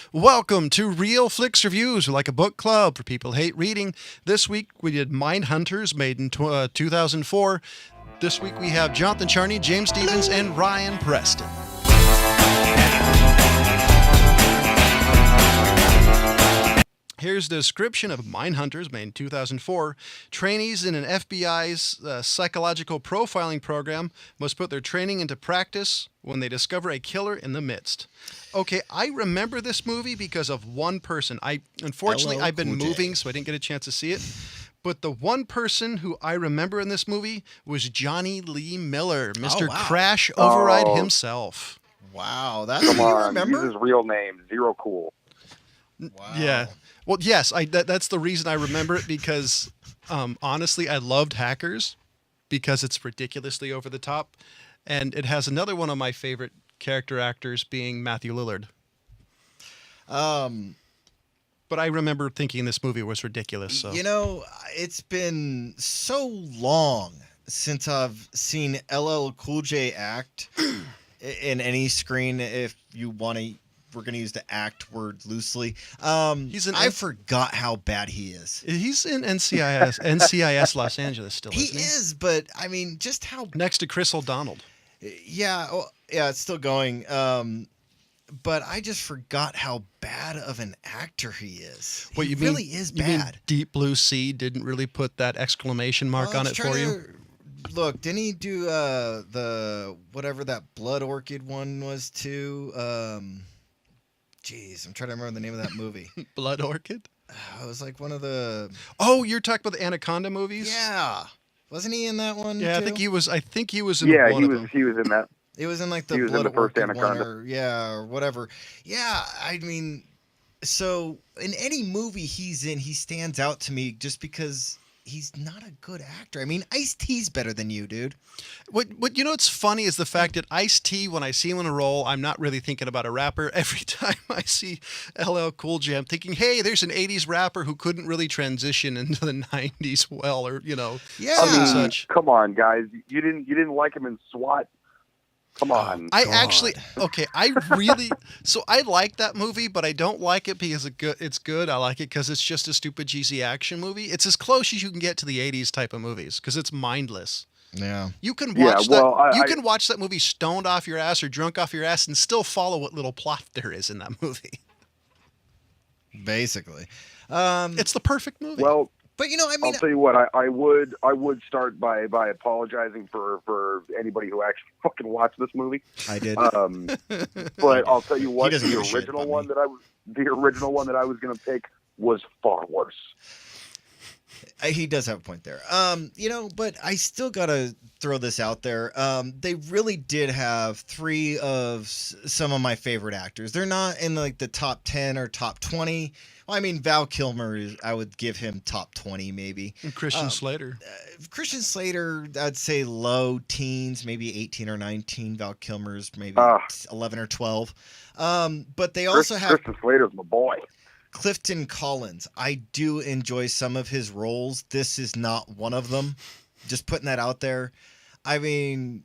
Welcome to Real Flix Reviews, like a book club for people who hate reading. This week we did Mindhunters, made in 2004. This week we have Jonathan Charney, James Stevens, and Ryan Preston. Here's the description of Mindhunters, made in 2004. Trainees in an FBI's psychological profiling program must put their training into practice when they discover a killer in the midst. Okay, I remember this movie because of one person. Unfortunately, I've been moving, so I didn't get a chance to see it. But the one person who I remember in this movie was Johnny Lee Miller, Mr. Crash Override himself. Wow, that's Come what you on, remember? use his real name. Zero Cool. Wow. Yeah. Well, yes, that's the reason I remember it because, honestly, I loved Hackers because it's ridiculously over the top. And it has another one of my favorite character actors being Matthew Lillard. But I remember thinking this movie was ridiculous. So. You know, it's been so long since I've seen LL Cool J act in any screen. If you want to, we're going to use the act word loosely. I forgot how bad he is. He's in NCIS Los Angeles still, isn't he? He is, but I mean, just how... Next to Chris O'Donnell. Yeah, it's still going. But I just forgot how bad of an actor he is. What, he really is bad. You mean Deep Blue Sea didn't really put that exclamation mark on it for you? Look, didn't he do the whatever that Blood Orchid one was too? Jeez, I'm trying to remember the name of that movie. Blood Orchid? It was like one of the... Oh, you're talking about the Anaconda movies? Yeah. Wasn't he in that one? Yeah, too? I think he was in Yeah, one of them. he was in that. It was in like the He was Blood in the first Orchid Anaconda. one or whatever. Yeah, I mean, so in any movie he's in, he stands out to me just because he's not a good actor. I mean, Ice-T's better than you, dude. What you know what's funny is the fact that Ice-T, when I see him in a role, I'm not really thinking about a rapper. Every time I see LL Cool J, I'm thinking, hey, there's an 80s rapper who couldn't really transition into the 90s well, or, Yeah. something such. Come on, guys. You didn't like him in SWAT. Come on. I like that movie, but I don't like it because it's good. I like it because it's just a stupid, cheesy action movie. It's as close as you can get to the 80s type of movies because it's mindless. Yeah. You can watch I can watch that movie stoned off your ass or drunk off your ass and still follow what little plot there is in that movie. Basically. It's the perfect movie. Well, but I'll tell you what. I would start by apologizing for anybody who actually fucking watched this movie. I did. But I'll tell you what. He doesn't give a The shit original about one that I was going to pick was far worse. He does have a point there. But I still gotta throw this out there. They really did have three of some of my favorite actors. They're not in like the top 10 or top 20. Well, I mean, Val Kilmer, I would give him top 20 maybe. And Christian Slater. Christian Slater, I'd say low teens, maybe 18 or 19. Val Kilmer's maybe 11 or 12. But they also have Christian Slater's my boy. Clifton Collins. I do enjoy some of his roles. This is not one of them. Just putting that out there. I mean,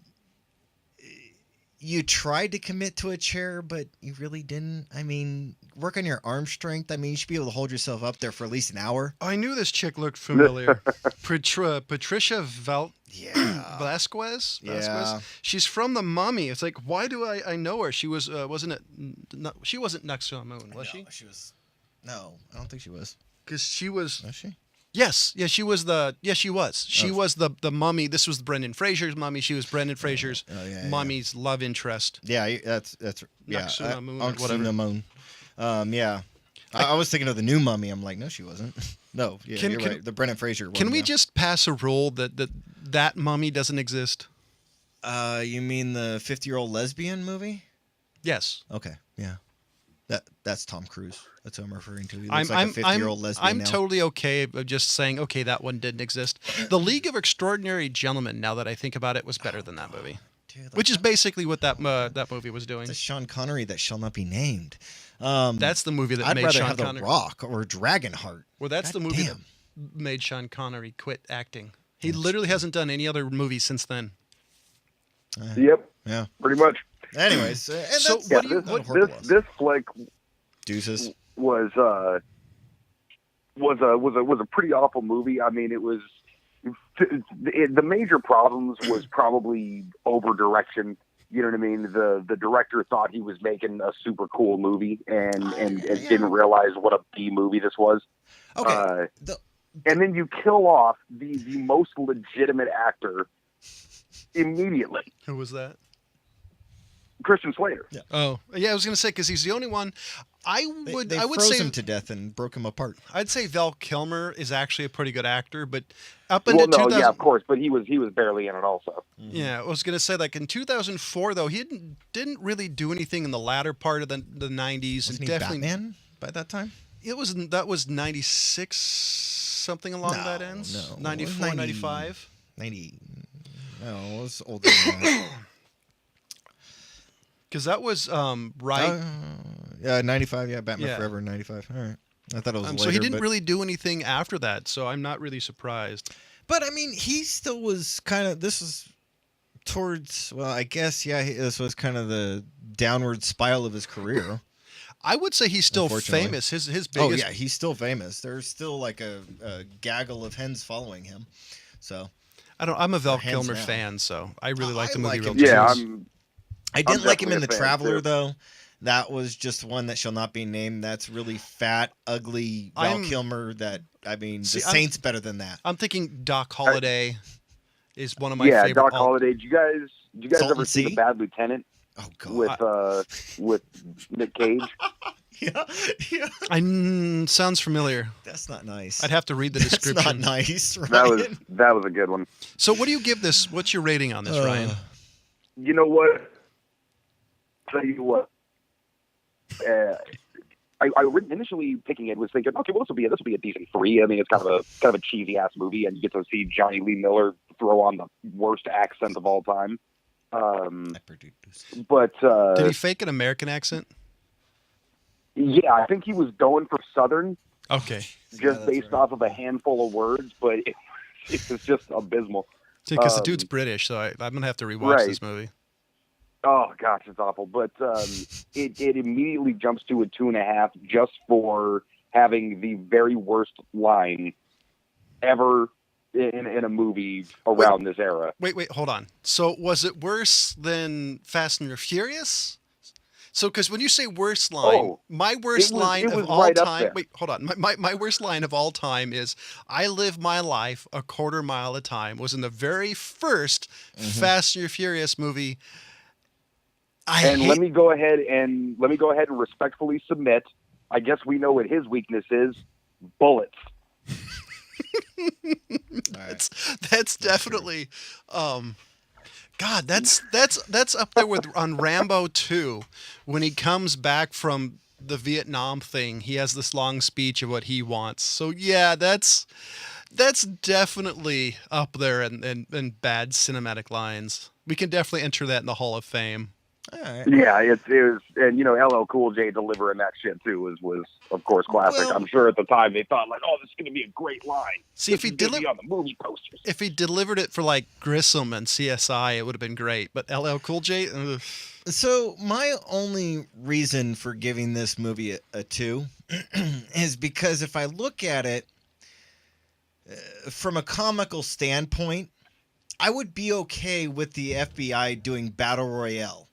you tried to commit to a chair, but you really didn't. I mean, work on your arm strength. I mean, you should be able to hold yourself up there for at least an hour. Oh, I knew this chick looked familiar. Patricia Vasquez? Yeah. She's from The Mummy. It's like, why do I know her? She was, she wasn't next to the moon, was she? She was. No, I don't think she was. Because she was. Was she? Yes. Yeah, she was she was. She was the mummy. This was Brendan Fraser's mummy. She was Brendan Fraser's mummy's love interest. Yeah, that's yeah. Naxuna Moon, Naxuna Moon. Yeah. I was thinking of the new mummy. I'm like, no, she wasn't. No, yeah, you're right. The Brendan Fraser one. Can we just pass a rule that mummy doesn't exist? You mean the 50-year-old lesbian movie? Yes. Okay. Yeah. That's Tom Cruise. That's who I'm referring to. He looks like a 50-year-old lesbian I'm now. totally okay of just saying, okay, that one didn't exist. The League of Extraordinary Gentlemen, now that I think about it, was better than that movie. Dude, which is basically what that movie was doing. The Sean Connery that shall not be named. That's the movie that made Sean Connery. The Rock or Dragonheart. Well, that's the movie that made Sean Connery quit acting. He literally hasn't done any other movie since then. Yep. Yeah. Pretty much. Anyways, this flick Deuces. was a pretty awful movie. I mean, it was the major problems was probably over direction. You know what I mean? The director thought he was making a super cool movie and didn't realize what a B movie this was. Okay. And then you kill off the most legitimate actor immediately. Who was that? Christian Slater. Yeah. Oh, yeah, I was going to say, because he's the only one. I would froze say him to death and broke him apart. I'd say Val Kilmer is actually a pretty good actor, but up until 2000, yeah, of course, but he was barely in it also. Yeah, I was going to say, like, in 2004 though, he didn't really do anything in the latter part of the 90s. Wasn't and he definitely Batman by that time? that was 96, something along that ends. No, 94, 95. 90. No, it was older than that. Because that was right. Yeah, 95. Yeah, Batman Yeah. Forever, 95. All right. I thought it was later. So he didn't but, really do anything after that. So I'm not really surprised. But I mean, he still was kind of. This is towards. Well, I guess this was kind of the downward spiral of his career. I would say he's still Unfortunately. famous. His biggest. Oh yeah, he's still famous. There's still like a gaggle of hens following him. So I'm a Val hands Kilmer down. fan, so I really like the I movie. like Real him. Yeah, Genius. I didn't like him in the definitely a fan, Traveler too. though. That was just one that shall not be named. That's really fat, ugly Val Kilmer. That I mean, See, the Saint's better than that. I'm thinking Doc Holliday is one of my Yeah, favorite. Doc Holliday. Did you guys Salton ever see Sea? The Bad Lieutenant Oh god. with Nick Cage? yeah. Sounds familiar. That's not nice. I'd have to read the That's description. not nice, Ryan. That was a good one. So what do you give this? What's your rating on this, Ryan? You know what? Tell you what. I initially picking it was thinking, okay, well this will be a decent 3. I mean, it's kind of a cheesy ass movie, and you get to see Johnny Lee Miller throw on the worst accent of all time. But Did he fake an American accent? yeah, I think he was going for Southern, Okay. just based off of a handful of words, but it was just abysmal. Because the dude's British, so I'm gonna have to rewatch right. this movie. Oh gosh, it's awful. But it immediately jumps to a 2.5 just for having the very worst line ever in a movie around this era. Wait, hold on. So was it worse than Fast and the Furious? So, because when you say worst line, my worst line of all right up time. there. Wait, hold on. My worst line of all time is "I live my life a quarter mile at a time." Was in the very first Fast and the Furious movie. Let me go ahead and respectfully submit. I guess we know what his weakness is: bullets. That's definitely. God, that's up there with on Rambo 2 when he comes back from the Vietnam thing. He has this long speech of what he wants. So yeah, that's definitely up there in bad cinematic lines. We can definitely enter that in the Hall of Fame. All right. Yeah, it was, and LL Cool J delivering that shit too was of course classic. Well, I'm sure at the time they thought like, oh, this is going to be a great line. See, This if he is gonna be delivered on the movie posters. if he delivered it for like Grissom and CSI, it would have been great. But LL Cool J, ugh. So my only reason for giving this movie a 2 is because if I look at it from a comical standpoint, I would be okay with the FBI doing Battle Royale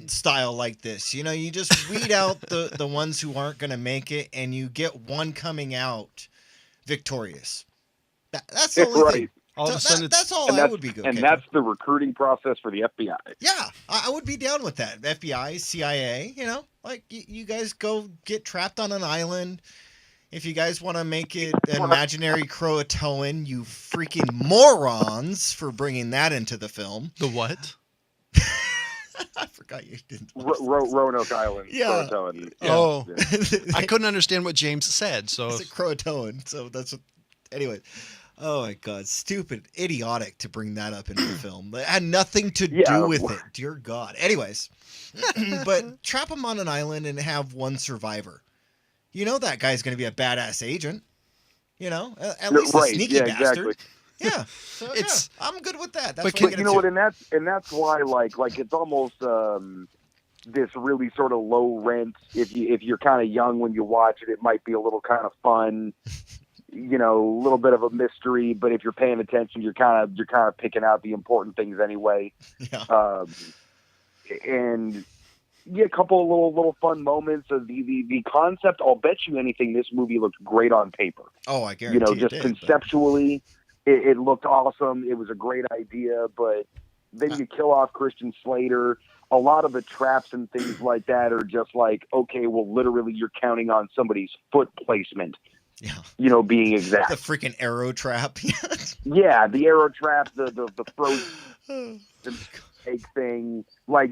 style like this. You know, you just weed out the ones who aren't going to make it, and you get one coming out victorious. That's the only thing. All of a sudden, That's all I would be good. And that's the recruiting process for the FBI. Yeah, I would be down with that. FBI, CIA, like you guys go get trapped on an island. If you guys want to make it an imaginary Croatoan, you freaking morons for bringing that into the film. the what? I forgot you didn't. Roanoke Island. Yeah. Croatoan. Oh, Yeah. I couldn't understand what James said. So It's a Croatoan, so that's what. Anyway, oh my God, stupid, idiotic to bring that up into the film. It had nothing to do with it. Dear God. Anyways, but trap them on an island and have one survivor. You know that guy's going to be a badass agent. At least a sneaky bastard. Exactly. Yeah, so, I'm good with that. That's But what But you know what? And that's why like it's almost this really sort of low rent. If you're kind of young when you watch it, it might be a little kind of fun. You know, a little bit of a mystery, but if you're paying attention, you're kind of picking out the important things anyway. Yeah. And yeah, a couple of little fun moments of the concept. I'll bet you anything, this movie looked great on paper. Oh, I guarantee. You know, just it did, conceptually, it looked awesome. It was a great idea, but then you kill off Christian Slater. A lot of the traps and things like that are just like, okay, well, literally, you're counting on somebody's foot placement. Yeah. You know, being exact. The freaking arrow trap. Yeah, the arrow trap, the frozen egg thing, like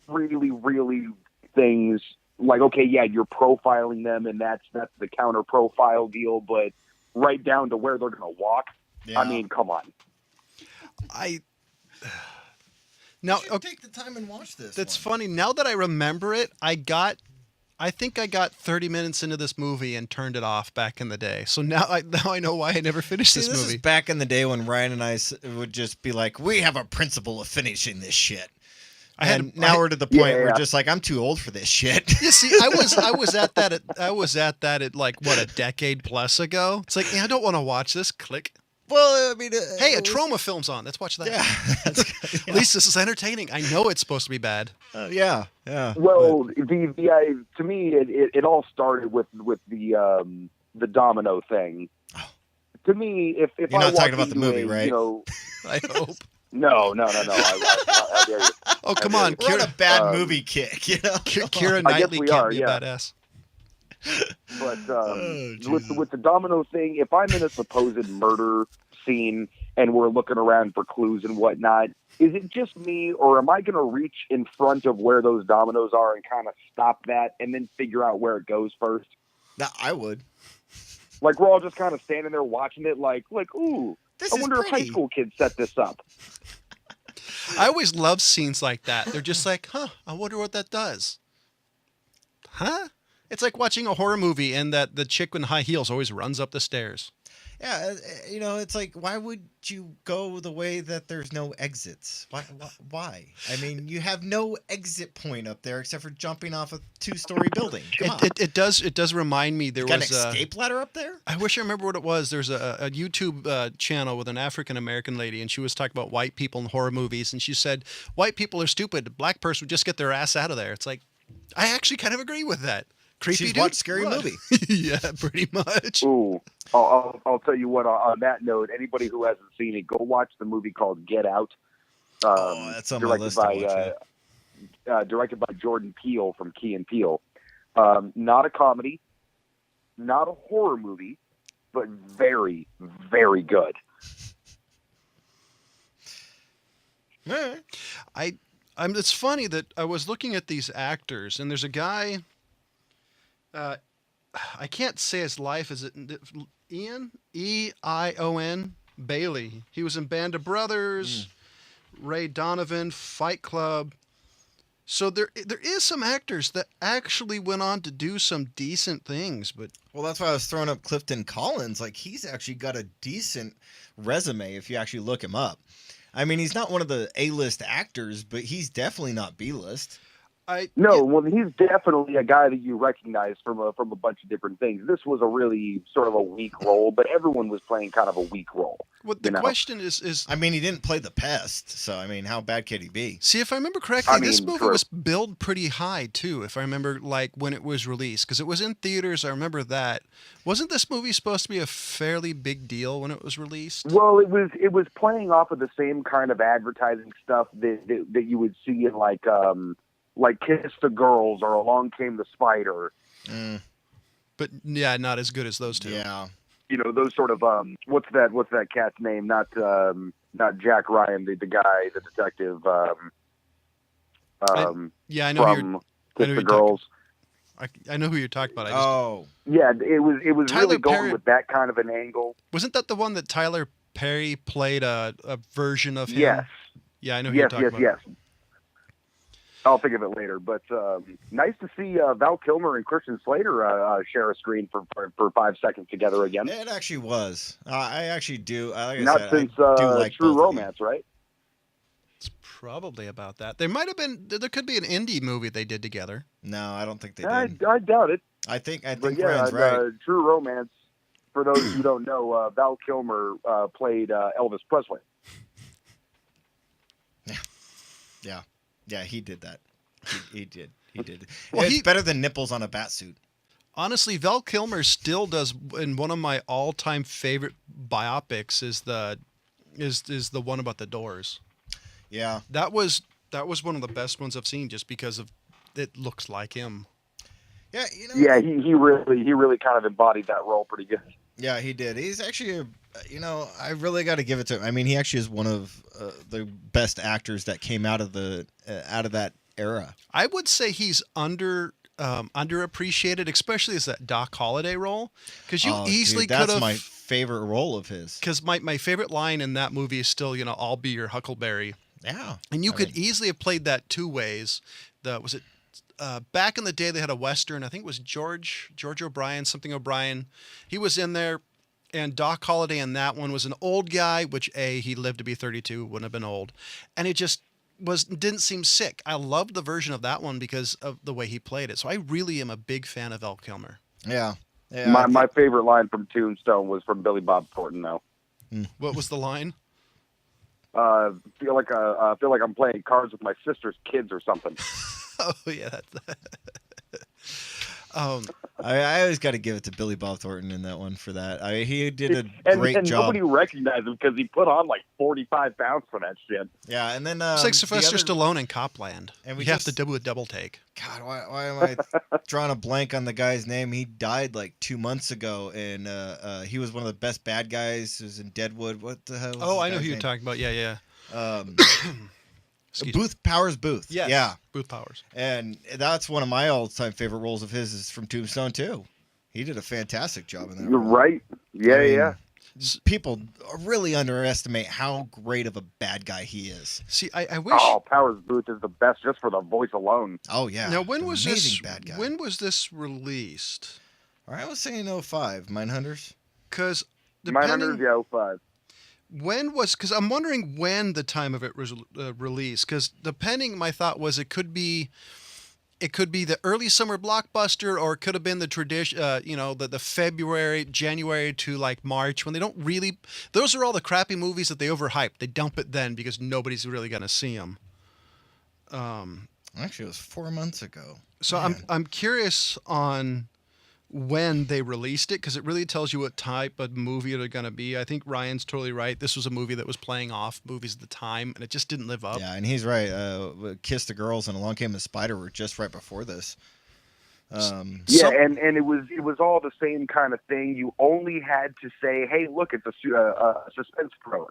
really, really things like, okay, yeah, you're profiling them, and that's the counter profile deal, but right down to where they're gonna walk. Yeah. I mean, come on. Now, You should take the time and watch this. That's funny. Now that I remember it, I think I got 30 minutes into this movie and turned it off back in the day. So now I know why I never finished this movie. Is back in the day when Ryan and I would just be like, we have a principle of finishing this shit. Now we're to the point where just like, I'm too old for this shit. You see, I was at that at like what, a decade plus ago. It's like, yeah, I don't want to watch this. Click. Well, I mean, hey, a trauma film's on. Let's watch that. Yeah. At least this is entertaining. I know it's supposed to be bad. Yeah. Well, to me, it all started with the domino thing. Oh. To me, if You're not talking about the movie, right? You know, I hope. No. I dare you. Oh, come on. We're on a bad movie kick, you know? Keira I guess Knightley we can't are, be yeah. a badass. But Jesus. with the domino thing, if I'm in a supposed murder scene and we're looking around for clues and whatnot, is it just me, or am I going to reach in front of where those dominoes are and kind of stop that and then figure out where it goes first? No, I would. Like, we're all just kind of standing there watching it like, ooh, This I is wonder if high pretty. school kids set this up. I always love scenes like that. They're just like, I wonder what that does. Huh? It's like watching a horror movie and that the chick in high heels always runs up the stairs. Yeah, you know, it's like, why would you go the way that there's no exits? Why? I mean, you have no exit point up there except for jumping off a 2-story building. Come on. It does remind me there Got was an escape ladder up there? I wish I remember what it was. There's a YouTube channel with an African American lady, and she was talking about white people in horror movies, and she said white people are stupid. A black person would just get their ass out of there. It's like, I actually kind of agree with that. Creepy She's dude. watched Scary Movie. Yeah, pretty much. Ooh, I'll tell you what. On that note, anybody who hasn't seen it, go watch the movie called Get Out. That's on my list to watch. Directed by Jordan Peele from Key and Peele. Not a comedy, not a horror movie, but very, very good. It's funny that I was looking at these actors, and there's a guy. I can't say his life. Is it Ian? E-I-O-N Bailey. He was in Band of Brothers, Ray Donovan, Fight Club. So there is some actors that actually went on to do some decent things, but Well, that's why I was throwing up Clifton Collins. Like, he's actually got a decent resume if you actually look him up. I mean, he's not one of the A-list actors, but he's definitely not B-list. Well, he's definitely a guy that you recognize from a bunch of different things. This was a really sort of a weak role, but everyone was playing kind of a weak role. Well, the question is I mean, he didn't play the pest, so I mean, how bad could he be? see, if I remember correctly, this movie true. was billed pretty high too. If I remember, like when it was released, because it was in theaters. I remember that. Wasn't this movie supposed to be a fairly big deal when it was released? Well, it was playing off of the same kind of advertising stuff that you would see in like Kiss the Girls or Along Came the Spider. But yeah, not as good as those two. Yeah. You know, those sort of what's that cat's name? Not Jack Ryan, the guy, the detective. Yeah, I know from Kiss the Girls. I know who you're talking about. Yeah, it was Tyler really going Perry- with that kind of an angle. Wasn't that the one that Tyler Perry played a version of him? Yes. Yeah, I know who you're talking about. Yes. I'll think of it later, but nice to see Val Kilmer and Christian Slater share a screen for 5 seconds together again. It actually was. I actually do. Like I Not said, since I do like True both of Romance, right? It's probably about that. There might have been. There could be an indie movie they did together. No, I don't think they I did. I doubt it. I think But yeah, Ryan's right. True Romance. For those who don't know, Val Kilmer played Elvis Presley. Yeah, he did that. He did. Well, It's better than nipples on a bat suit. Honestly, Val Kilmer still does. In one of my all-time favorite biopics is the one about the Doors. Yeah. That was one of the best ones I've seen, just because of it looks like him. Yeah, Yeah, he really kind of embodied that role pretty good. Yeah, he did. He's actually, I really got to give it to him. I mean, he actually is one of the best actors that came out of that era. I would say he's underappreciated, especially as that Doc Holliday role, because you easily could have. That's my favorite role of his. Because my favorite line in that movie is still, I'll be your Huckleberry. Yeah, and you could easily have played that two ways. Back in the day they had a Western, I think it was George O'Brien, something O'Brien. He was in there, and Doc Holliday in that one was an old guy, which he lived to be 32, wouldn't have been old. And it just didn't seem sick. I loved the version of that one because of the way he played it. So I really am a big fan of Val Kilmer. Yeah. My favorite line from Tombstone was from Billy Bob Thornton, though. What was the line? Feel like I'm playing cards with my sister's kids or something. Oh yeah, that's. I always got to give it to Billy Bob Thornton in that one for that. He did a great and job. Nobody recognized him because he put on like 45 pounds for that shit. Yeah, and then it's like Sylvester Stallone in Copland. And we have to do a double take. God, why am I drawing a blank on the guy's name? He died like 2 months ago, and he was one of the best bad guys. He was in Deadwood. What the hell? Oh, I know who you're talking about. Yeah. Powers Booth. Yes. Yeah. Booth Powers. And that's one of my all-time favorite roles of his is from Tombstone too. He did a fantastic job in that You're role. right. Yeah. People really underestimate how great of a bad guy he is. See, I wish. Oh, Powers Booth is the best just for the voice alone. Oh yeah. Now, when was Amazing this? Bad guy. When was this released? All right, I was saying 05, Mindhunters. Because Mindhunters, yeah, 05. When was? Because I'm wondering when the time of it was released. Because depending, my thought was it could be the early summer blockbuster, or it could have been the tradition. The February, January to like March, when they don't really. Those are all the crappy movies that they overhype. They dump it then because nobody's really gonna see them. Actually, it was 4 months ago. So Man. I'm curious on when they released it, because it really tells you what type of movie they're going to be. I think Ryan's totally right. This was a movie that was playing off movies at the time, and it just didn't live up. Yeah, and he's right. Kiss the Girls and Along Came the Spider were just right before this. And it was all the same kind of thing. You only had to say, "Hey, look, it's a suspense thriller."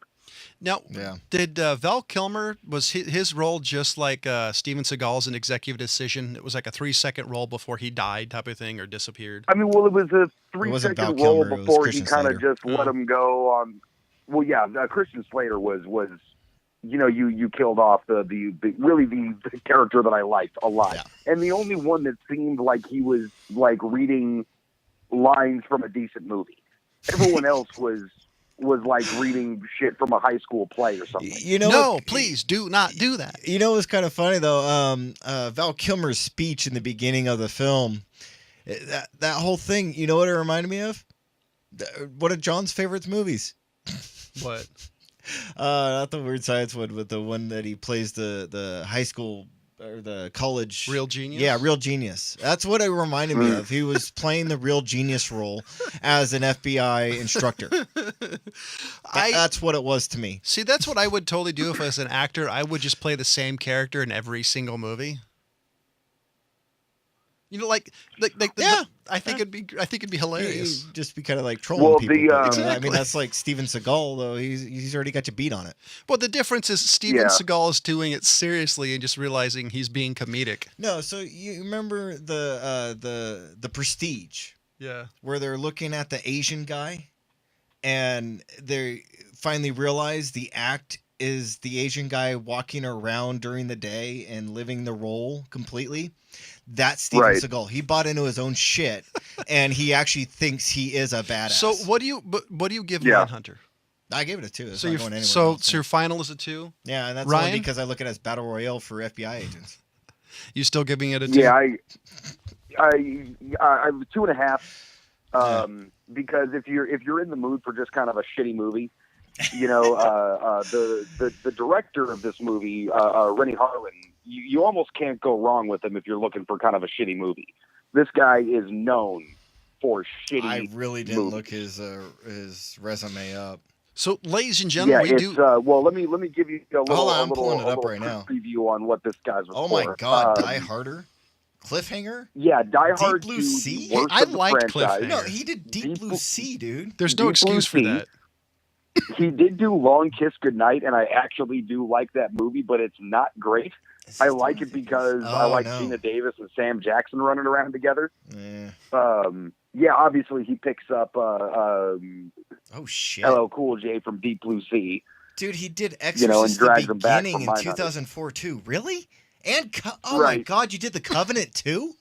Now, did Val Kilmer, was his role just like Steven Seagal's an executive decision? It was like a 3-second role before he died, type of thing, or disappeared. I mean, well, it was a wasn't Val 3-second role Kilmer, it was before he Christian kind of Slater. just let him go on. Well, yeah, Christian Slater was. You killed off the character that I liked a lot, and the only one that seemed like he was like reading lines from a decent movie. Everyone else was like reading shit from a high school play or something. No, please do not do that. You know what's kind of funny though? Val Kilmer's speech in the beginning of the film, that whole thing. You know what it reminded me of? One of John's favorite movies. What? Not the Weird Science one, but the one that he plays the high school or the college. Real Genius? Yeah, Real Genius. That's what it reminded me of. He was playing the Real Genius role as an FBI instructor. That's what it was to me. See, that's what I would totally do if I was an actor. I would just play the same character in every single movie. I think it'd be hilarious. He'd just be kind of like trolling people. Exactly. I mean, that's like Steven Seagal, though. He's already got you beat on it. Well, the difference is Steven Seagal is doing it seriously and just realizing he's being comedic. No, so you remember the Prestige? Yeah. Where they're looking at the Asian guy, and they finally realize the act is the Asian guy walking around during the day and living the role completely. That's Steven Seagal. He bought into his own shit, and he actually thinks he is a badass. So what do you give Mindhunter? I gave it a 2. It's So not going anywhere else. your final is a 2. Yeah, and that's Ryan? only because I look at it as battle royale for FBI agents. You still giving it a 2? Yeah, I'm 2.5. Because if you're in the mood for just kind of a shitty movie, you know, the director of this movie, Rennie Harlan, you almost can't go wrong with him if you're looking for kind of a shitty movie. This guy is known for shitty. I really didn't movies. look his resume up. So, ladies and gentlemen, Yeah, it's well. Let me give you a little. Hold on, I'm a little, pulling it up a little right now. Preview on what this guy's was Oh for. my God, Die Harder, Cliffhanger. Yeah, Die Hard. Blue 2, Sea? the worst I of the liked franchise. Cliffhanger. No, he did Deep Deep Blue Blue- Sea, dude. There's no Deep Blue excuse for Sea. that. He did do Long Kiss Goodnight, and I actually do like that movie, but it's not great. I like it because I like Gina Davis and Sam Jackson running around together. Yeah. Yeah, obviously he picks up Oh shit, LL Cool J from Deep Blue Sea. dude, he did Exorcist You know, and drags the him back beginning from in Mindhunters. 2004 too. Really? And oh my Right. God, you did The Covenant too?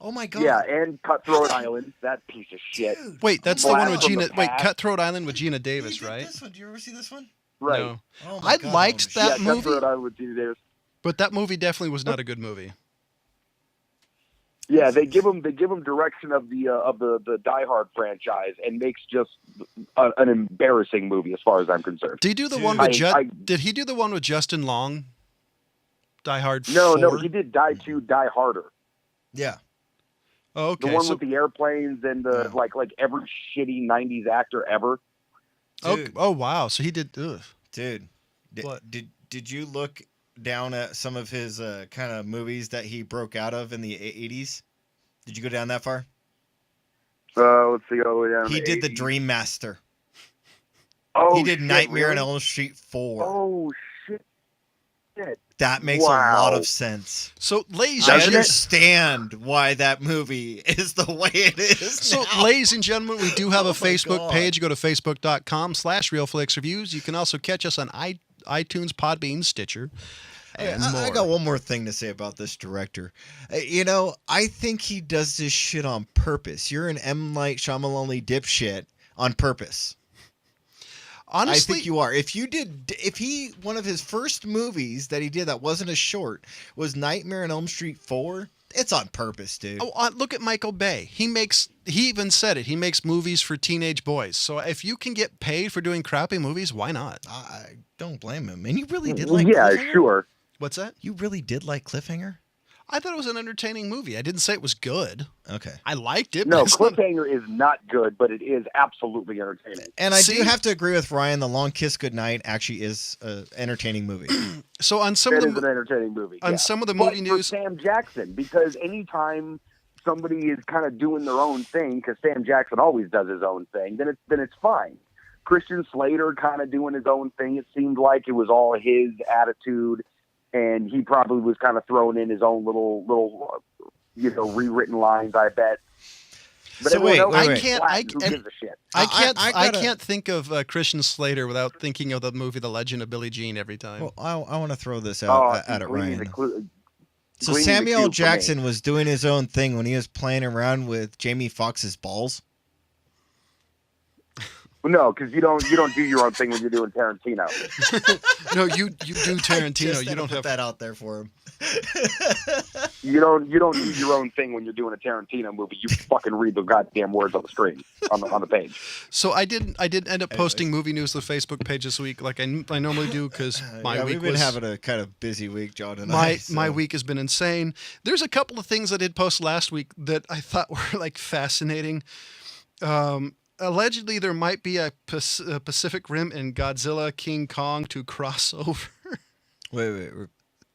Oh my God. Yeah, and Cutthroat Island, that piece of shit. Dude, Wait, that's oh the my one with Blast from Gina. the Wait, Past. Cutthroat Island with Gina He Davis, did right? This one. Did you ever see this one? Right. No. Oh I my God, liked that was that Yeah, movie, Cutthroat Island with Gina Davis. but that movie definitely was not a good movie. Yeah, they give him direction of the Die Hard franchise and makes just an embarrassing movie as far as I'm concerned. Did he do the Dude. one with Did he do the one with Justin Long? Die Hard 4? No, he did Die Harder. Yeah. Oh, okay. The one so, with the airplanes and the Yeah. like every shitty '90s actor ever. okay. Dude. Oh, wow. So he did. Ugh. Dude, What? did you look down at some of his kind of movies that he broke out of in the 80s? Did you go down that far? Let's see all the way down. He to did The 80s. Dream Master. Oh, He did shit, Nightmare on really? Elm Street 4. Oh shit! That makes a Wow. lot of sense. So, ladies I and Doesn't it? gentlemen, understand why that movie is the way it is so now. ladies and gentlemen, we do have Oh a my Facebook God. page. Go to facebook.com/RealFlixReviews. You can also catch us on iTunes, Podbean, Stitcher, and more. I got one more thing to say about this director. You know, I think he does this shit on purpose. You're an M. Night Shyamalan dipshit on purpose. Honestly, I think you are. If one of his first movies that he did that wasn't a short was Nightmare on Elm Street 4, it's on purpose, dude. look at Michael Bay. He even said it. He makes movies for teenage boys. So if you can get paid for doing crappy movies, why not? I don't blame him. And you really did like yeah, Cliffhanger? sure. What's that? You really did like Cliffhanger? I thought it was an entertaining movie. I didn't say it was good. Okay. I liked it. No, but it's not- Cliffhanger is not good, but it is absolutely entertaining. And I See? do have to agree with Ryan. The Long Kiss Goodnight actually is an entertaining movie. So on some It of is the an entertaining movie. on yeah. some of the But movie for news, Sam Jackson, because anytime somebody is kind of doing their own thing, because Sam Jackson always does his own thing, then it's fine. Christian Slater kind of doing his own thing. It seemed like it was all his attitude, and he probably was kind of throwing in his own little rewritten lines. I bet. But So everyone wait, else wait, is wait. flat. Who gives a shit? I gotta- can't think of Christian Slater without thinking of the movie The Legend of Billie Jean every time. Well, I want to throw this out at it, gleaning Ryan. the clue- So gleaning the Samuel cue for Jackson me. was doing his own thing when he was playing around with Jamie Foxx's balls. No, because you don't do your own thing when you're doing Tarantino. No, you do Tarantino. Just You had to don't put have. that out there for him. You don't do your own thing when you're doing a Tarantino movie. You fucking read the goddamn words on the screen on the page. So I did end up posting movie news to the Facebook page this week, like I normally do, because my week we've been was having a kind of busy week, John and I. my so- week has been insane. There's a couple of things I did post last week that I thought were like fascinating. Allegedly, there might be a Pacific Rim and Godzilla King Kong to cross over. Wait.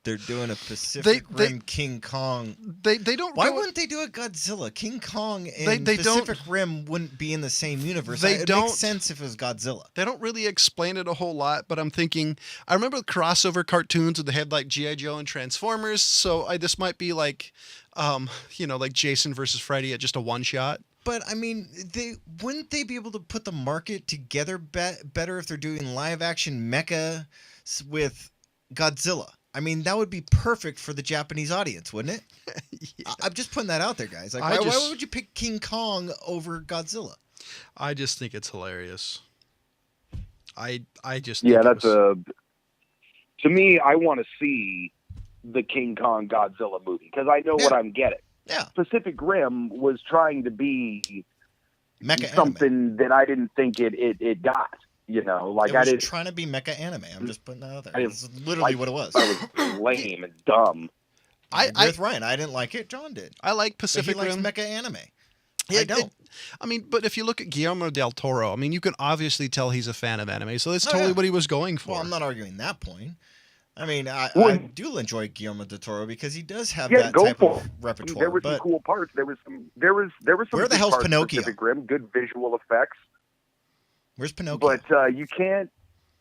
They're doing a Pacific They- Rim King Kong. They don't. Why go- wouldn't they do a Godzilla? King Kong and They don't- Pacific Rim wouldn't be in the same universe. They It don't- makes sense if it was Godzilla. They don't really explain it a whole lot, but I'm thinking. I remember the crossover cartoons where they had like GI Joe and Transformers. So this might be like, like Jason versus Freddy at just a one shot. But I mean, wouldn't they be able to put the market together better if they're doing live action mecha with Godzilla? I mean, that would be perfect for the Japanese audience, wouldn't it? Yeah. I'm just putting that out there, guys. Like, I why just- would you pick King Kong over Godzilla? I just think it's hilarious. I just Yeah, think that's a. To me, I want to see the King Kong Godzilla movie because I know what I'm getting. Yeah. Pacific Rim was trying to be Mecha something anime. that I didn't think it got. You know, like It I was didn't. trying to be mecha anime. I'm just putting that out there. I didn't It's literally like what it was. I was lame and dumb. I agree I with Ryan. I didn't like it. John did. I like But he Pacific likes Rim. mecha anime. Yeah, I don't. I mean, but if you look at Guillermo del Toro, I mean, you can obviously tell he's a fan of anime, so that's totally yeah. what he was going for. Well, I'm not arguing that point. I mean, I Well, do enjoy Guillermo del Toro because he does have Yeah, that go type for of it. repertoire. There were some But cool parts. There was some Where the good hell's parts of Pinocchio? Pacific Rim, good visual effects. where's Pinocchio? But you can't.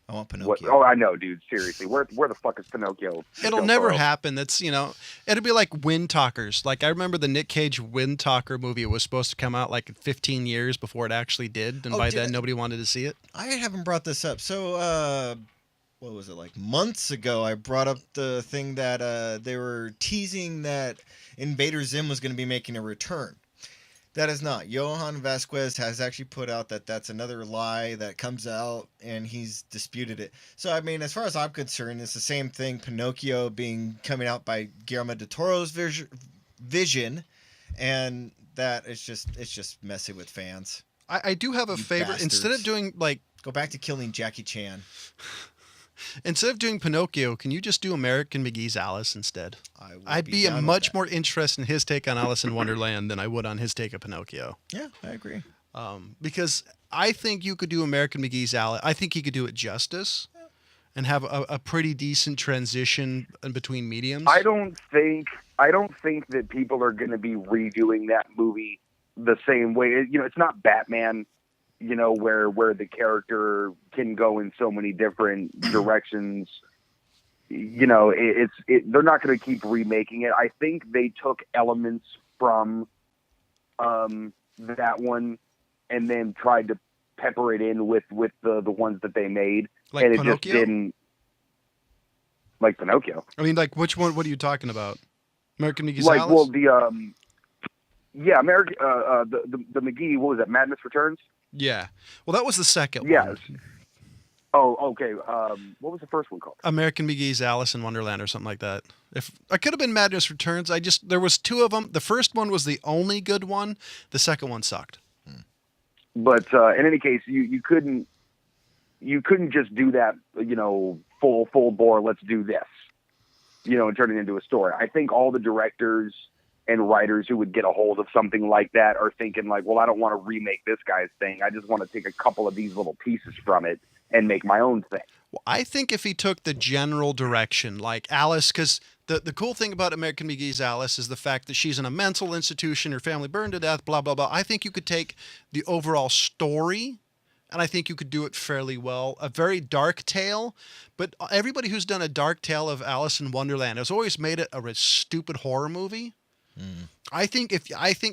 I want What, Pinocchio. oh, I know, dude. Seriously, where the fuck is Pinocchio? It'll Del never Toro? happen. That's, it'll be like Wind Talkers. Like, I remember the Nick Cage Wind Talker movie. It was supposed to come out like 15 years before it actually did. And Oh, by did then, it? nobody wanted to see it. I haven't brought this up. So, what was it, like months ago? I brought up the thing that they were teasing that Invader Zim was going to be making a return. That is not. Johan Vasquez has actually put out that that's another lie that comes out, and he's disputed it. So, I mean, as far as I'm concerned, it's the same thing. Pinocchio coming out by Guillermo del Toro's vision, and that it's just messing with fans. I do have a You favor. Instead of bastards. doing like Go back to killing Jackie Chan. Instead of doing Pinocchio, can you just do American McGee's Alice instead? I'd be down with much that. more interested in his take on Alice in Wonderland than I would on his take of Pinocchio. Yeah, I agree. Because I think you could do American McGee's Alice. I think he could do it justice and have a pretty decent transition in between mediums. I don't think that people are going to be redoing that movie the same way. You know, it's not Batman. You know, where the character can go in so many different directions. You know, they're not going to keep remaking it. I think they took elements from that one and then tried to pepper it in with the ones that they made, Like and it Pinocchio? just didn't. Like Pinocchio. I mean, like, which one? What are you talking about? American McGee's Like, Alice? well, American, the McGee. What was that? Madness Returns. Yeah. Well, that was the second Yes. one. Oh, okay. What was the first one called? American McGee's Alice in Wonderland or something like that. If I could have been Madness Returns, there was two of them. The first one was the only good one. The second one sucked. But in any case, you couldn't just do that. You know, full bore. Let's do this. You know, and turn it into a story. I think all the directors and writers who would get a hold of something like that are thinking like, well, I don't want to remake this guy's thing. I just want to take a couple of these little pieces from it and make my own thing. Well, I think if he took the general direction, like Alice, because the cool thing about American McGee's Alice is the fact that she's in a mental institution, her family burned to death, blah, blah, blah. I think you could take the overall story, and I think you could do it fairly well. A very dark tale, but everybody who's done a dark tale of Alice in Wonderland has always made it a stupid horror movie. I think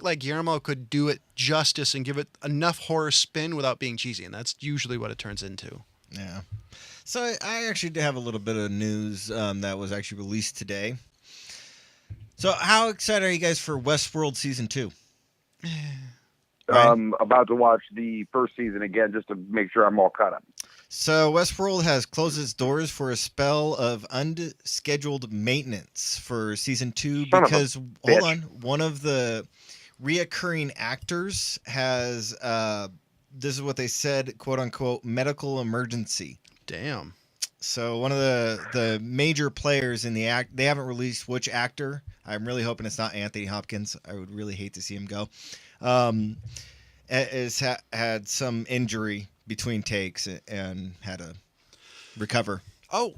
like Guillermo could do it justice and give it enough horror spin without being cheesy, and that's usually what it turns into. Yeah. So I actually did have a little bit of news that was actually released today. So how excited are you guys for Westworld Season 2? Right. About to watch the first season again just to make sure I'm all caught up. So Westworld has closed its doors for a spell of unscheduled maintenance for Season 2 Son of a because, bitch. hold on, one of the reoccurring actors has, this is what they said, quote unquote, medical emergency. Damn. So one of the major players in the act, they haven't released which actor. I'm really hoping it's not Anthony Hopkins. I would really hate to see him go. Had some injury between takes and had to recover. Oh,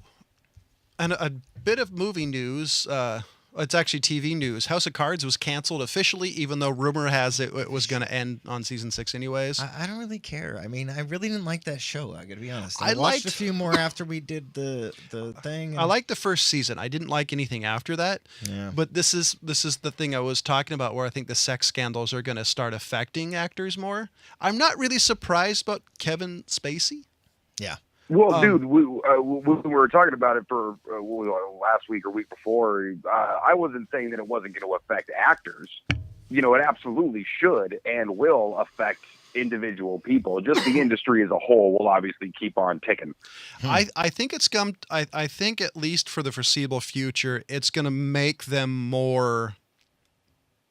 and a bit of movie news. It's actually TV news. House of Cards was canceled officially, even though rumor has it was going to end on season 6 anyways. I don't really care. I mean, I really didn't like that show. I got to be honest. I I watched liked- a few more after we did the thing. I liked the first season. I didn't like anything after that. Yeah. But this is the thing I was talking about, where I think the sex scandals are going to start affecting actors more. I'm not really surprised about Kevin Spacey. Yeah. Well, dude, we were talking about it for last week or week before. I wasn't saying that it wasn't going to affect actors. You know, it absolutely should and will affect individual people. Just the industry as a whole will obviously keep on ticking. I think I think at least for the foreseeable future, it's going to make them more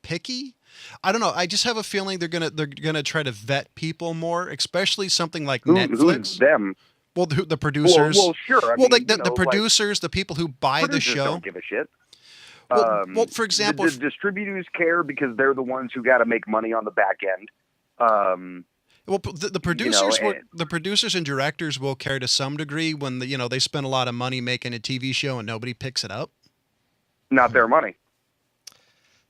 picky. I don't know. I just have a feeling they're gonna try to vet people more, especially something like Who's Netflix. them? Well, the producers. Well, sure. I Well, mean, like the producers, the people who buy the producers show. don't give a shit. Well, for example, the distributors care because they're the ones who got to make money on the back end. well, the producers, you know, the producers and directors will care to some degree when they spend a lot of money making a TV show and nobody picks it up. Not their money.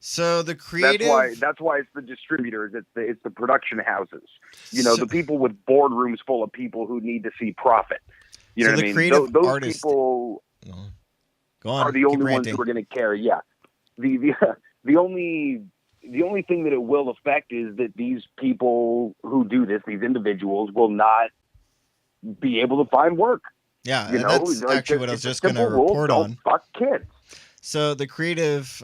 So the creative. That's why it's the distributors. It's the production houses. The people with boardrooms full of people who need to see profit. You know what I mean? Creative Those artist, people go on, are the only ranting. ones who are going to care. Yeah. The only thing that it will affect is that these people who do this, these individuals, will not be able to find work. Yeah, and that's actually what I was just going to report on. Don't fuck kids. So the creative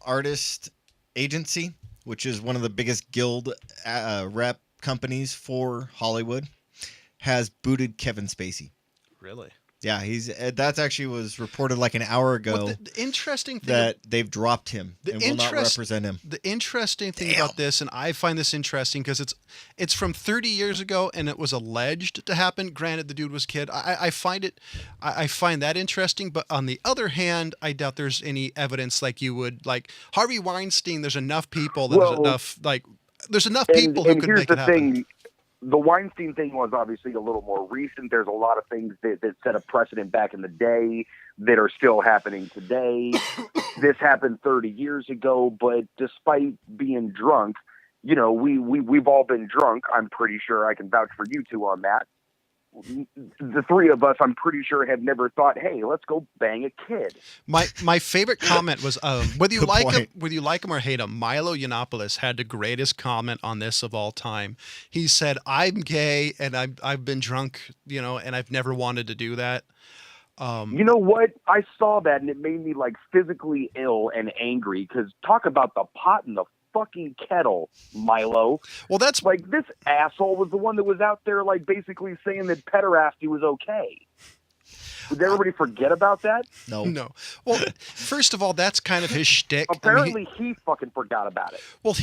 artist agency, which is one of the biggest guild rep companies for Hollywood, has booted Kevin Spacey. Really? Yeah, that's actually was reported like an hour ago. Well, the interesting thing that they've dropped him and will not represent him. The interesting thing about this, and I find this interesting because it's from 30 years ago and it was alleged to happen. Granted, the dude was a kid. I find that interesting, but on the other hand, I doubt there's any evidence like you would like Harvey Weinstein. There's enough people that there's enough people who could make it happen. Thing. The Weinstein thing was obviously a little more recent. There's a lot of things that set a precedent back in the day that are still happening today. This happened 30 years ago, but despite being drunk, we've all been drunk. I'm pretty sure I can vouch for you two on that. The three of us, I'm pretty sure, have never thought, "Hey, let's go bang a kid." My favorite comment was whether you like him or hate him. Milo Yiannopoulos had the greatest comment on this of all time. He said, "I'm gay and I've been drunk, and I've never wanted to do that." You know what? I saw that and it made me like physically ill and angry because talk about the pot and the fucking kettle, Milo. Well, that's like this asshole was the one that was out there like basically saying that pederasty was okay. Did everybody forget about that? No. Well, first of all, that's kind of his shtick. Apparently, he fucking forgot about it. Well,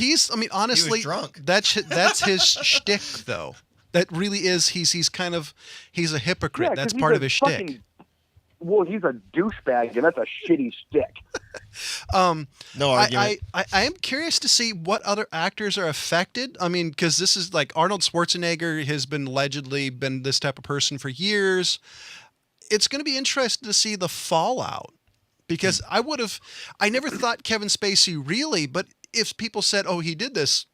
honestly, he was drunk. That's his shtick, though. That really is. He's a hypocrite. Yeah, that's part of his shtick. Well, he's a douchebag, and that's a shitty stick. No argument. I am curious to see what other actors are affected. I mean, because this is like Arnold Schwarzenegger has allegedly been this type of person for years. It's going to be interesting to see the fallout because I never thought Kevin Spacey really, but if people said, "Oh, he did this,"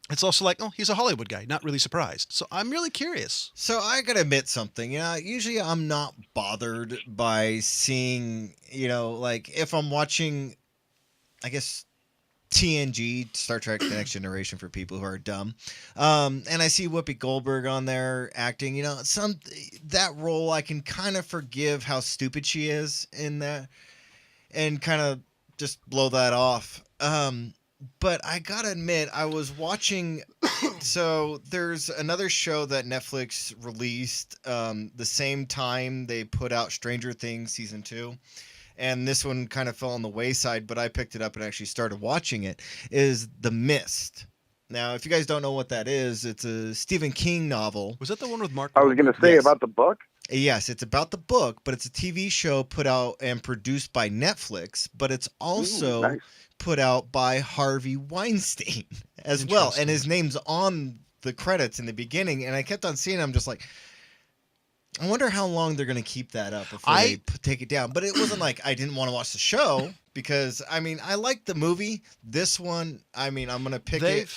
it's also like, "Oh, he's a Hollywood guy." Not really surprised. So I'm really curious. So I gotta admit something. Usually I'm not bothered by seeing, like if I'm watching, I guess, TNG, Star Trek: The Next Generation for people who are dumb, and I see Whoopi Goldberg on there acting. That role I can kind of forgive how stupid she is in that, and kind of just blow that off. But I gotta admit, I was watching. So there's another show that Netflix released the same time they put out Stranger Things season 2, and this one kind of fell on the wayside. But I picked it up and actually started watching it. Is The Mist? Now, if you guys don't know what that is, it's a Stephen King novel. Was that the one with Mark? I was going to say about the book. Yes, it's about the book, but it's a TV show put out and produced by Netflix. But it's also nice. Put out by Harvey Weinstein as well, and his name's on the credits in the beginning. And I kept on seeing it. I'm just like, I wonder how long they're going to keep that up before they take it down. But it wasn't like I didn't want to watch the show because I liked the movie. This one, I'm going to pick it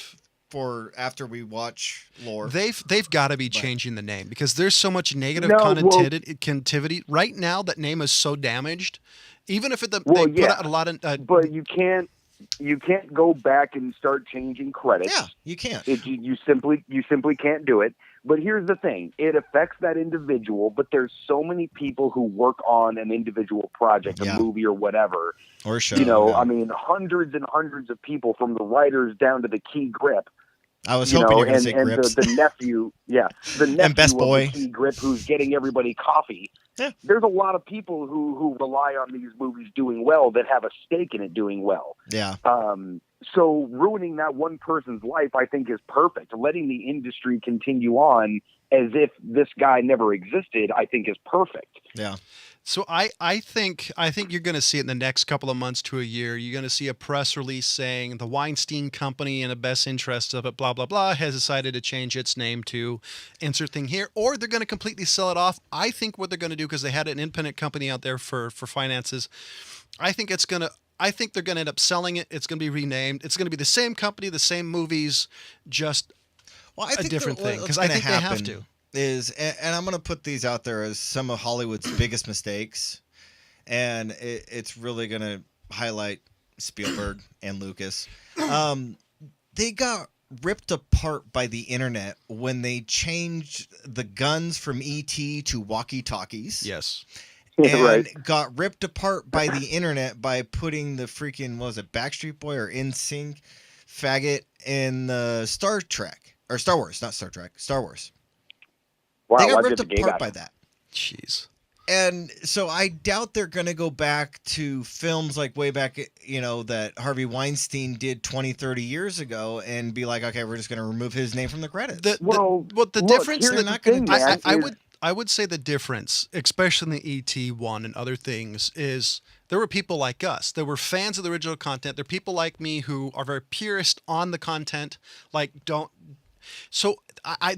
for after we watch Lore. They've got to be changing the name because there's so much negative connotativity right now. That name is so damaged. Even if they put out a lot of, but you can't go back and start changing credits. Yeah, you can't. You simply can't do it. But here's the thing: it affects that individual. But there's so many people who work on an individual project, a movie or whatever, or show. Hundreds and hundreds of people, from the writers down to the key grip, I was You hoping know, you were going to and say Grips. the nephew, the nephew Best of Boy. the key grip who's getting everybody coffee. Yeah. There's a lot of people who rely on these movies doing well that have a stake in it doing well. Yeah. So ruining that one person's life, I think, is perfect. Letting the industry continue on as if this guy never existed, I think, is perfect. Yeah. So I think you're going to see it in the next couple of months to a year. You're going to see a press release saying the Weinstein Company, in the best interest of it, blah blah blah, has decided to change its name to insert thing here, or they're going to completely sell it off. I think what they're going to do, because they had an independent company out there for finances, I think they're going to end up selling it. It's going to be renamed. It's going to be the same company, the same movies, just Well, I think different thing, what's 'cause I gonna think they have happen to. Is, and I'm going to put these out there as some of Hollywood's biggest mistakes, and it's really going to highlight Spielberg and Lucas. They got ripped apart by the internet when they changed the guns from ET to walkie-talkies. yes. And Right. got ripped apart by the internet by putting the freaking, what was it, Backstreet Boy or NSYNC faggot in the Star Trek. Or Star Wars, not Star Trek, Star Wars. Wow, They got why'd ripped you get the gay apart guy? by that. Jeez. And so I doubt they're going to go back to films like way back, that Harvey Weinstein did 20, 30 years ago and be like, okay, we're just going to remove his name from the credits. The Look, difference, here's they're the not gonna thing, do man. I would say the difference, especially in the ET one and other things, is there were people like us. There were fans of the original content. There are people like me who are very purist on the content. So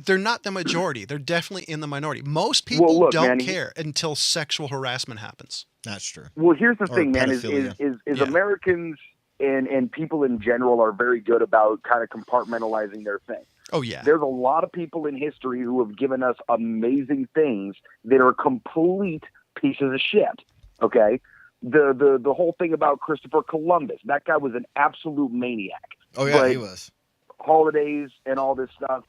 they're not the majority. They're definitely in the minority. Most people look, don't man, care until sexual harassment happens. That's true. Well, here's the Or thing, man. Is pedophilia. Yeah. Americans and people in general are very good about kind of compartmentalizing their thing. Oh yeah. There's a lot of people in history who have given us amazing things that are complete pieces of shit. Okay, the whole thing about Christopher Columbus, that guy was an absolute maniac. Oh, yeah, But he was. holidays and all this stuff.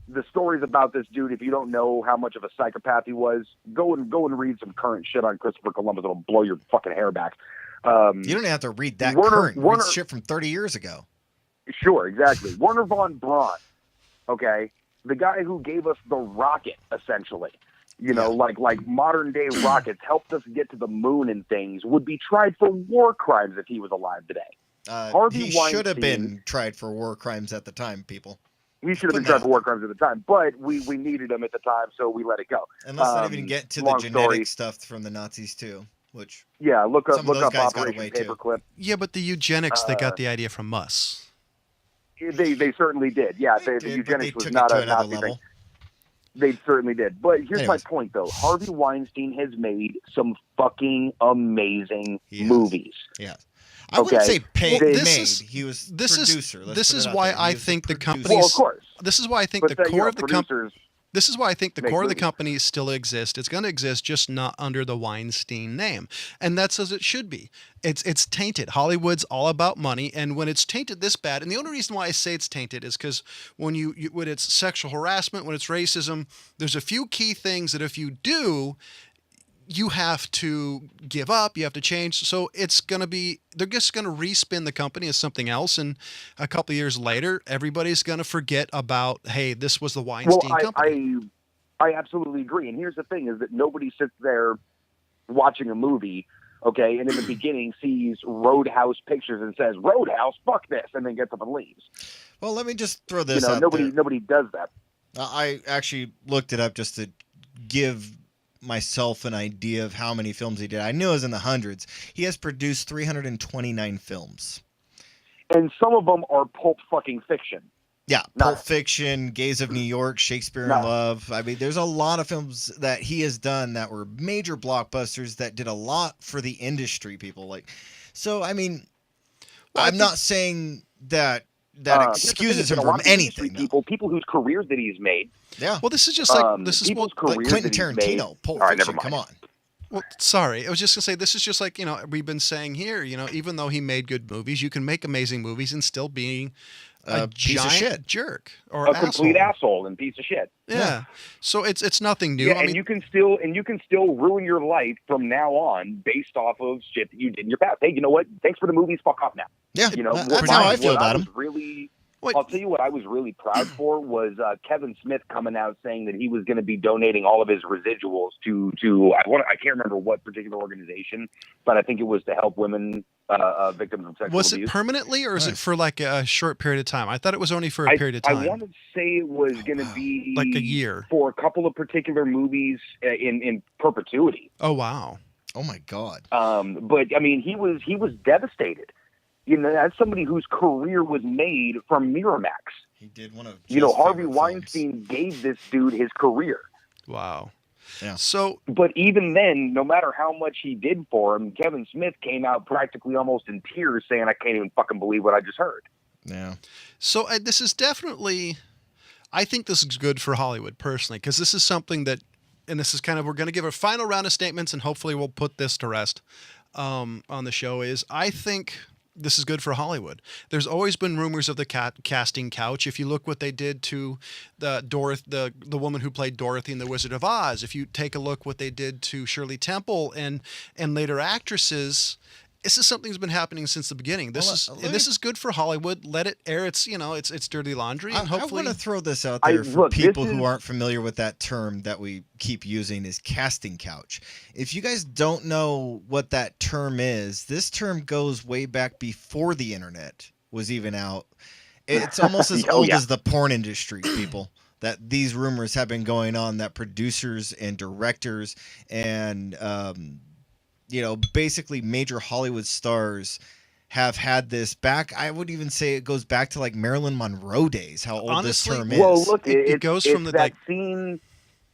The stories about this dude, if you don't know how much of a psychopath he was, go and read some current shit on Christopher Columbus. It'll blow your fucking hair back. You don't have to read that current. Read shit from 30 years ago. Sure, exactly. Werner von Braun, okay, the guy who gave us the rocket, essentially. Like modern day rockets, helped us get to the moon and things, would be tried for war crimes if he was alive today. Harvey He should have Weinstein- been tried for war crimes at the time, people. He should have been Putting tried that for war crimes at the time, but we needed him at the time, so we let it go. And let's not even get to the long genetic story. stuff from the Nazis, too, which... Yeah, look Some of those up guys got Operation away, too. Paperclip. Yeah, but the eugenics, they got the idea from us. They certainly did. Yeah, the Did, but they eugenics was took not it to a another Nazi level. thing. They certainly did. But here's Anyways. my point, though. Harvey Weinstein has made some fucking amazing He has. movies. Yeah. I wouldn't Okay. say paid. Well, this made. is- He was this is- producer. Let's this put is it out why there. I He was think the producer. companies- Well, of course. This is why I think But the then, core of the company. producers. This is why I think the make core of the movies. company still exists. It's going to exist, just not under the Weinstein name, and that's as it should be. It's tainted. Hollywood's all about money, and when it's tainted this bad, and the only reason why I say it's tainted is because when when it's sexual harassment, when it's racism, there's a few key things that if you do, you have to give up, you have to change. So it's going to be, they're just going to respin the company as something else. And a couple of years later, everybody's going to forget about, hey, this was the Weinstein company. I absolutely agree. And here's the thing is that nobody sits there watching a movie, okay, and in the beginning sees Roadhouse pictures and says, Roadhouse, fuck this, and then gets up and leaves. Well, let me just throw this out Nobody does that. I actually looked it up just to give myself an idea of how many films he did. I knew it was in the hundreds. He has produced 329 films. And some of them are pulp fucking fiction. Yeah, Nah. Pulp Fiction, Gaze of New York, Shakespeare in Nah. Love. I mean, there's a lot of films that he has done that were major blockbusters that did a lot for the industry, people. So, I mean, I'm not saying that excuses him a from lot of industry anything. people whose careers that he's made. Yeah. Well, this is just like, this is people's what, careers Quentin that he's made. Tarantino, Pulp All right, never Fiction, mind. come on. well, sorry. I was just going to say, this is just like, we've been saying here, even though he made good movies, you can make amazing movies and still being a piece of giant shit. jerk or A complete asshole and piece of shit. Yeah. So it's nothing new. Yeah, I mean, and you can still ruin your life from now on based off of shit that you did in your past. Hey, you know what? Thanks for the movies. Fuck off now. Yeah, You know, that's how I feel what about I was him. really, Wait, I'll tell you what I was really proud for was Kevin Smith coming out saying that he was going to be donating all of his residuals to I can't remember what particular organization, but I think it was to help women victims of sexual was abuse. it permanently or is it Nice. for like a short period of time? I thought it was only for a period of time. I want to say it was going to be Like a year. for a couple of particular movies in perpetuity. Oh, wow. Oh my God. But I mean, he was devastated. You know, as somebody whose career was made from Miramax. He did one of Harvey favorite Weinstein films. gave this dude his career. Wow. Yeah. So, But even then, no matter how much he did for him, Kevin Smith came out practically almost in tears saying, I can't even fucking believe what I just heard. Yeah. so this is definitely, I think this is good for Hollywood personally, because this is something that, and this is kind of, we're going to give a final round of statements and hopefully we'll put this to rest on the show is I think this is good for Hollywood. There's always been rumors of the casting couch. If you look what they did to the woman who played Dorothy in The Wizard of Oz, if you take a look what they did to Shirley Temple and later actresses, this is something that's been happening since the beginning. This is good for Hollywood. Let it air its it's dirty laundry, and I hopefully want to throw this out there for look, people this who is- aren't familiar with that term that we keep using is casting couch. If you guys don't know what that term is, this term goes way back before the internet was even out. It's almost as Oh, old yeah. as the porn industry, people. That these rumors have been going on that producers and directors and basically major Hollywood stars have had this back. I would even say it goes back to like Marilyn Monroe days, how old Honestly, this term is. Well, look, It goes it's from the, that like- scene.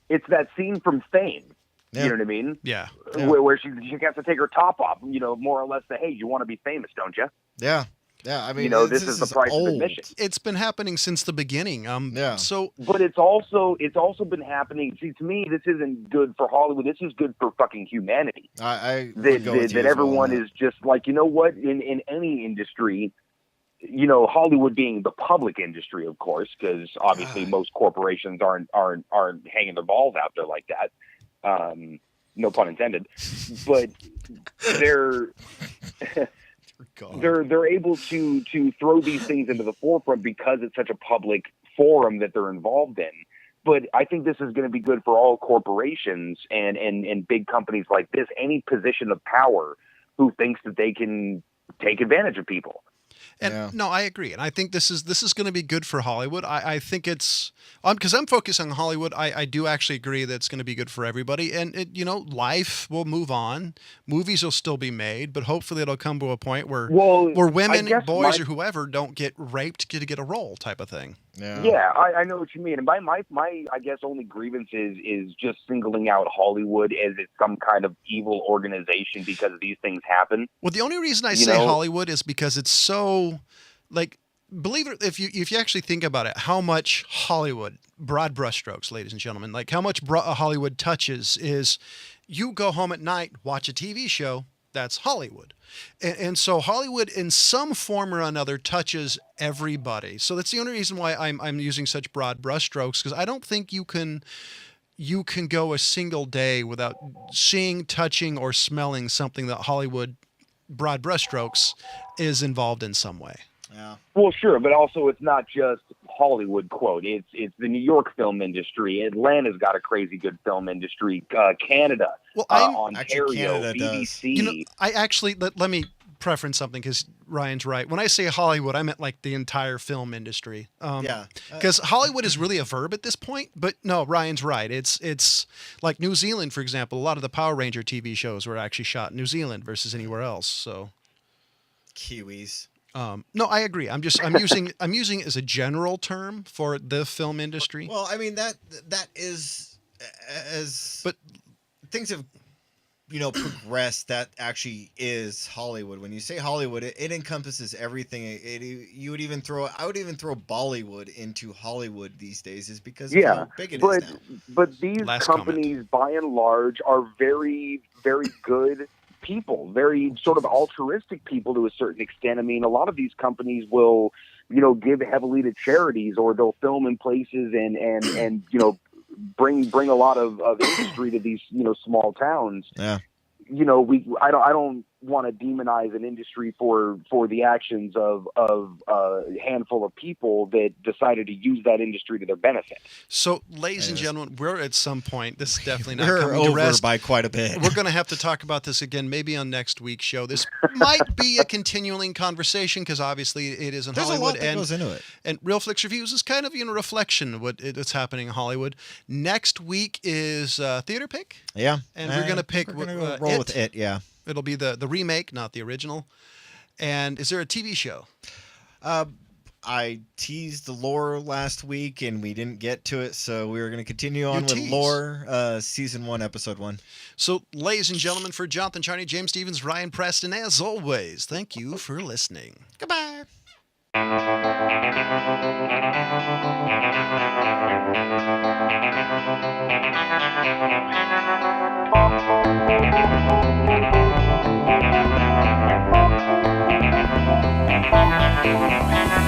It's that scene from Fame. Yeah. You know what I mean? yeah. Yeah. Where she has to take her top off. More or less. Hey, you want to be famous, don't you? Yeah. Yeah. I mean, This is the price old. of admission. It's been happening since the beginning. Yeah. So But it's also been happening. See, to me, this isn't good for Hollywood. This is good for fucking humanity. I would go with you That as well everyone on that. is just like, you know what? In any industry, Hollywood being the public industry, of course, because obviously God. most corporations aren't hanging their balls out there like that. No pun intended. But they're God. they're able to throw these things into the forefront because it's such a public forum that they're involved in. But I think this is going to be good for all corporations and big companies like this, any position of power who thinks that they can take advantage of people. And Yeah. no, I agree, and I think this is going to be good for Hollywood. I think it's because I'm focused on Hollywood. I do actually agree that it's going to be good for everybody, and life will move on. Movies will still be made, but hopefully it'll come to a point where Well, women, I guess boys, or whoever don't get raped to get a role, type of thing. Yeah, I know what you mean. And my I guess only grievance is just singling out Hollywood as it's some kind of evil organization because these things happen. Well, the only reason I You say know- Hollywood is because it's so, like, believe it, if you actually think about it, how much Hollywood, broad brushstrokes, ladies and gentlemen, like how much Hollywood touches is you go home at night, watch a TV show, that's Hollywood. And so Hollywood in some form or another touches everybody. So that's the only reason why I'm using such broad brushstrokes, because I don't think you can go a single day without seeing, touching, or smelling something that Hollywood, broad brushstrokes, is involved in some way. Yeah. Well, sure, but also it's not just Hollywood, quote. It's the New York film industry. Atlanta's got a crazy good film industry. Canada, Well, Ontario, Actually, Canada does. BBC. I actually let me preference something, because Ryan's right. When I say Hollywood, I meant like the entire film industry. Yeah. Because Hollywood is really a verb at this point. But no, Ryan's right. It's like New Zealand, for example. A lot of the Power Ranger TV shows were actually shot in New Zealand versus anywhere else. So Kiwis. no, I agree. I'm using it as a general term for the film industry. Well, I mean that is But- things have progressed. That actually is Hollywood. When you say Hollywood, it encompasses everything. I would even throw Bollywood into Hollywood these days, is because of how big it is now. But these Last companies, by and large, are very, very good people, very sort of altruistic people to a certain extent. I mean, a lot of these companies will, give heavily to charities, or they'll film in places and bring a lot of industry to these small towns. Yeah. I don't want to demonize an industry for the actions of a handful of people that decided to use that industry to their benefit. So, ladies and gentlemen, we're at some point. This is definitely not We're coming over to rest. by quite a bit. We're going to have to talk about this again, maybe on next week's show. This might be a continuing conversation because obviously it is in There's Hollywood, a lot that goes into it. and Real Flix Reviews is kind of a reflection of what's happening in Hollywood. Next week is Theater Pick. Yeah, And we're going to pick. We're gonna roll with it. Yeah. It'll be the remake, not the original. And is there a TV show? I teased the lore last week and we didn't get to it, so we were going to continue on with tease. lore, season 1, episode 1. So, ladies and gentlemen, for Jonathan Charney, James Stevens, Ryan Preston, as always, thank you for listening. Goodbye. Thank you.